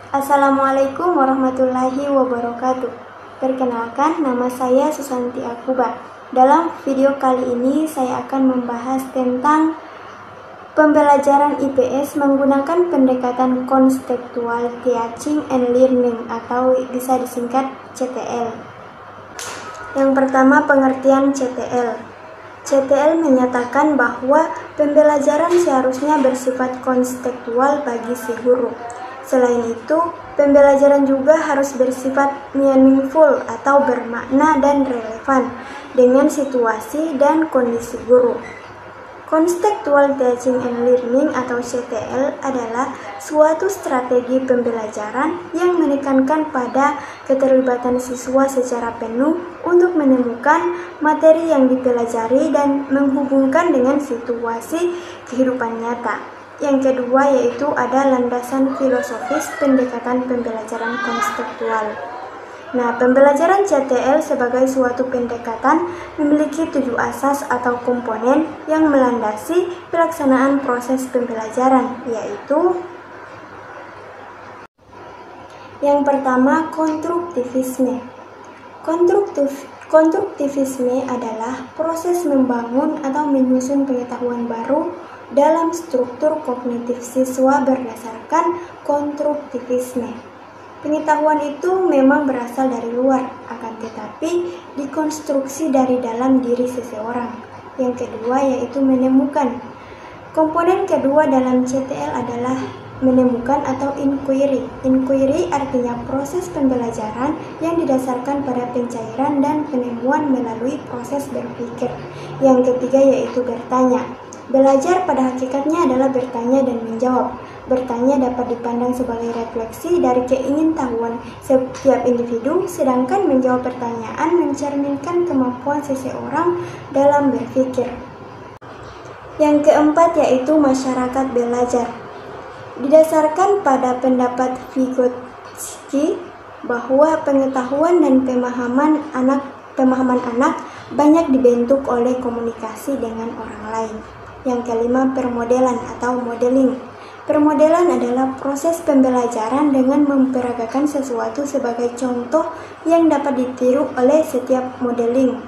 Assalamualaikum warahmatullahi wabarakatuh. Perkenalkan, nama saya Susanti Akuba. Dalam video kali ini saya akan membahas tentang pembelajaran IPS menggunakan pendekatan Contextual Teaching and Learning atau bisa disingkat CTL. Yang pertama, pengertian CTL. CTL menyatakan bahwa pembelajaran seharusnya bersifat kontekstual bagi si guru. Selain itu, pembelajaran juga harus bersifat meaningful atau bermakna dan relevan dengan situasi dan kondisi guru. Contextual Teaching and Learning atau CTL adalah suatu strategi pembelajaran yang menekankan pada keterlibatan siswa secara penuh untuk menemukan materi yang dipelajari dan menghubungkan dengan situasi kehidupan nyata. Yang kedua yaitu ada landasan filosofis pendekatan pembelajaran konseptual. Nah, pembelajaran CTL sebagai suatu pendekatan memiliki 7 asas atau komponen yang melandasi pelaksanaan proses pembelajaran, yaitu yang pertama, konstruktivisme. Konstruktivisme adalah proses membangun atau menyusun pengetahuan baru dalam struktur kognitif siswa berdasarkan konstruktivisme. Pengetahuan itu memang berasal dari luar, akan tetapi dikonstruksi dari dalam diri seseorang. Yang kedua yaitu menemukan. Komponen kedua dalam CTL adalah menemukan atau inquiry. Inquiry artinya proses pembelajaran yang didasarkan pada pencairan dan penemuan melalui proses berpikir. Yang ketiga yaitu bertanya. Belajar pada hakikatnya adalah bertanya dan menjawab. Bertanya dapat dipandang sebagai refleksi dari keingintahuan setiap individu, sedangkan menjawab pertanyaan mencerminkan kemampuan seseorang dalam berpikir. Yang keempat yaitu masyarakat belajar. Didasarkan pada pendapat Vygotsky bahwa pengetahuan dan pemahaman anak banyak dibentuk oleh komunikasi dengan orang lain. Yang kelima, permodelan atau modeling. Permodelan adalah proses pembelajaran dengan memperagakan sesuatu sebagai contoh yang dapat ditiru oleh setiap modeling.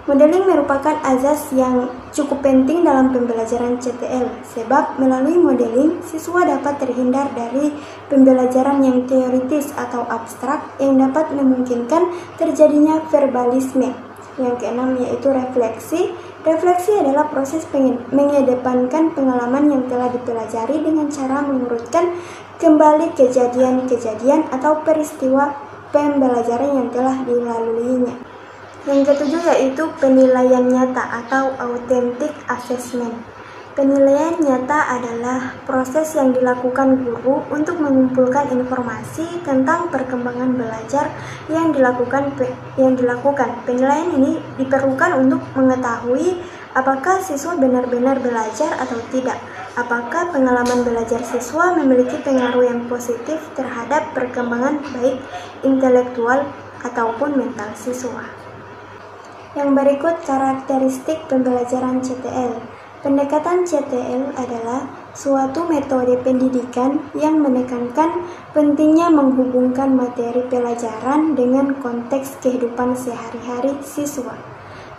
Modeling merupakan azas yang cukup penting dalam pembelajaran CTL, sebab melalui modeling, siswa dapat terhindar dari pembelajaran yang teoritis atau abstrak yang dapat memungkinkan terjadinya verbalisme. Yang keenam yaitu refleksi. Refleksi adalah proses mengedepankan pengalaman yang telah dipelajari dengan cara mengurutkan kembali kejadian-kejadian atau peristiwa pembelajaran yang telah dilaluinya. Yang ketujuh yaitu penilaian nyata atau authentic assessment. Penilaian nyata adalah proses yang dilakukan guru untuk mengumpulkan informasi tentang perkembangan belajar yang dilakukan. Penilaian ini diperlukan untuk mengetahui apakah siswa benar-benar belajar atau tidak. Apakah pengalaman belajar siswa memiliki pengaruh yang positif terhadap perkembangan baik intelektual ataupun mental siswa. Yang berikut karakteristik pembelajaran CTL. Pendekatan CTL adalah suatu metode pendidikan yang menekankan pentingnya menghubungkan materi pelajaran dengan konteks kehidupan sehari-hari siswa.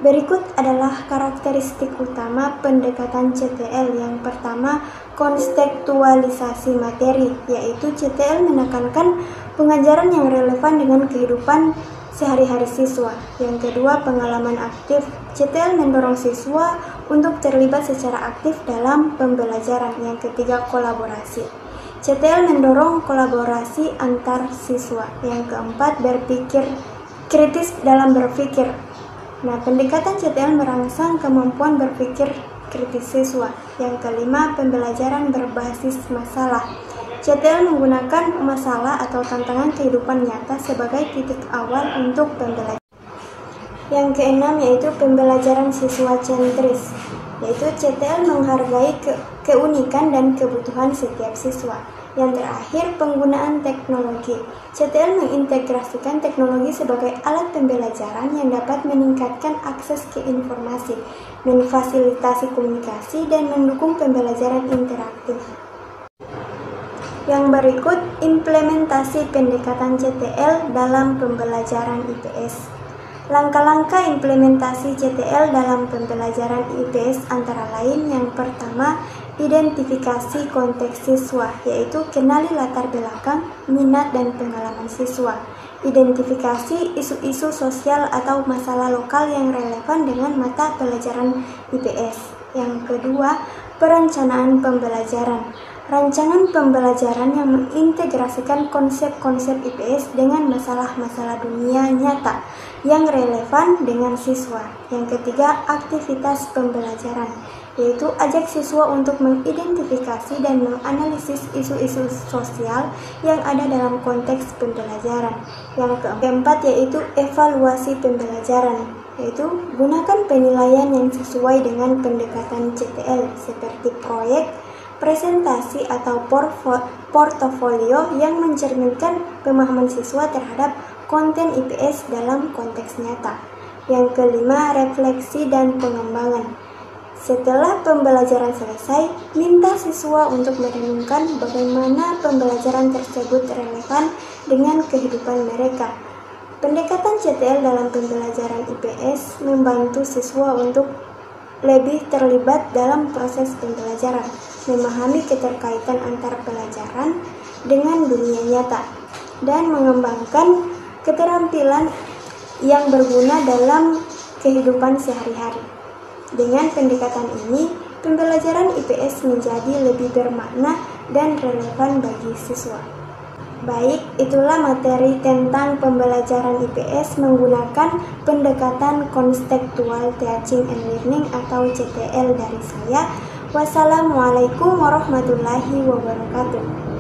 Berikut adalah karakteristik utama pendekatan CTL. Yang pertama, kontekstualisasi materi, yaitu CTL menekankan pengajaran yang relevan dengan kehidupan sehari-hari siswa. Yang kedua, pengalaman aktif. CTL mendorong siswa untuk terlibat secara aktif dalam pembelajaran. Yang ketiga, kolaborasi. CTL mendorong kolaborasi antar siswa. Yang keempat, berpikir kritis dalam berpikir. Nah, pendekatan CTL merangsang kemampuan berpikir kritis siswa. Yang kelima, pembelajaran berbasis masalah. CTL menggunakan masalah atau tantangan kehidupan nyata sebagai titik awal untuk pembelajaran. Yang keenam yaitu pembelajaran siswa sentris, yaitu CTL menghargai keunikan dan kebutuhan setiap siswa. Yang terakhir, penggunaan teknologi. CTL mengintegrasikan teknologi sebagai alat pembelajaran yang dapat meningkatkan akses ke informasi, memfasilitasi komunikasi, dan mendukung pembelajaran interaktif. Yang berikut implementasi pendekatan CTL dalam pembelajaran IPS. Langkah-langkah implementasi CTL dalam pembelajaran IPS antara lain: yang pertama, identifikasi konteks siswa, yaitu kenali latar belakang, minat, dan pengalaman siswa. Identifikasi isu-isu sosial atau masalah lokal yang relevan dengan mata pelajaran IPS. Yang kedua, perencanaan pembelajaran. Rancangan pembelajaran yang mengintegrasikan konsep-konsep IPS dengan masalah-masalah dunia nyata yang relevan dengan siswa. Yang ketiga, aktivitas pembelajaran, yaitu ajak siswa untuk mengidentifikasi dan menganalisis isu-isu sosial yang ada dalam konteks pembelajaran. Yang keempat, yaitu evaluasi pembelajaran, yaitu gunakan penilaian yang sesuai dengan pendekatan CTL seperti proyek, presentasi, atau portofolio yang mencerminkan pemahaman siswa terhadap konten IPS dalam konteks nyata. Yang kelima, refleksi dan pengembangan. Setelah pembelajaran selesai, minta siswa untuk merenungkan bagaimana pembelajaran tersebut relevan dengan kehidupan mereka. Pendekatan CTL dalam pembelajaran IPS membantu siswa untuk lebih terlibat dalam proses pembelajaran, memahami keterkaitan antar pelajaran dengan dunia nyata, dan mengembangkan keterampilan yang berguna dalam kehidupan sehari-hari. Dengan pendekatan ini, pembelajaran IPS menjadi lebih bermakna dan relevan bagi siswa. Baik, itulah materi tentang pembelajaran IPS menggunakan pendekatan Contextual Teaching and Learning atau CTL dari saya. Wassalamualaikum warahmatullahi wabarakatuh.